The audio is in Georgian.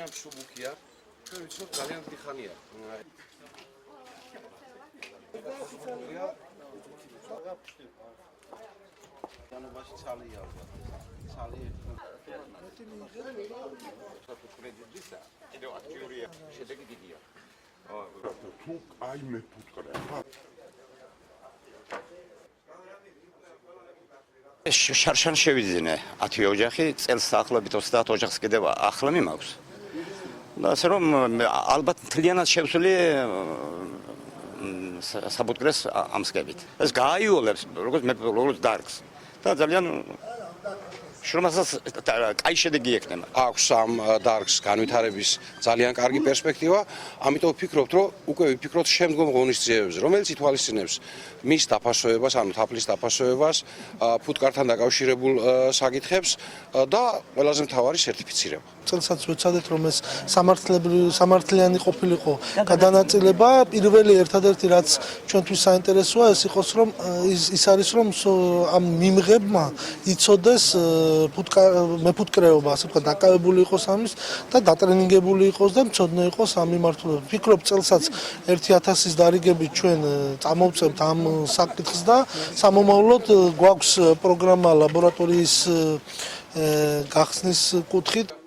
ძალიან მშუბუქია. ჩვენ ვიცით ძალიან დიდხანია. განობაში ცალია ალბათ. ცალი საფუძვლედისა. კიდევ აქტიურია. შედეგი დიდია. თუ აი მე ფუტკრე. შარშან შევიძინე 10 ოჯახი, წელს ახლობით 30 ოჯახს კიდევ ახლა მიმაქვს. და ასე რომ ალბათ მთლიანად შევსული საფუტკრეს ამსკებით. ეს გააიოლებს როგორც დარგს და ძალიან შრომასაც კაი შედეგი ექნება. აქვს ამ დარგს განვითარების ძალიან კარგი პერსპექტივა, ამიტომ ვფიქრობთ, რომ უკვე ვიფიქროთ შემდგომ ღონისძიებებზე, რომელიც ითვალისწინებს მის დაფასოებას, ანუ თაფლის დაფასოებას, ფუტკართან დაკავშირებულ საკითხებს და ყველაზე მთავარი სერტიფიცირება. წელსაც ვეცადეთ, რომ ეს სამართლიანი ყოფილიყო გადანაწილება. პირველი ერთადერთი რაც ჩვენთვის საინტერესოა, ეს იყოს, რომ ის არის, რომ ამ მიმღებმა იცოდეს მეფუტკრეობა, ასე ვთქვათ, დაკავებული იყოს ამის და დატრენინგებული იყოს და მცოდნე იყოს ამ მიმართულებით. ვფიქრობ, წელსაც 1000-ის დარიგებით ჩვენ წამოვწევთ ამ საკითხს და სამომავლოდ გვაქვს პროგრამა ლაბორატორიის გახსნის კუთხით.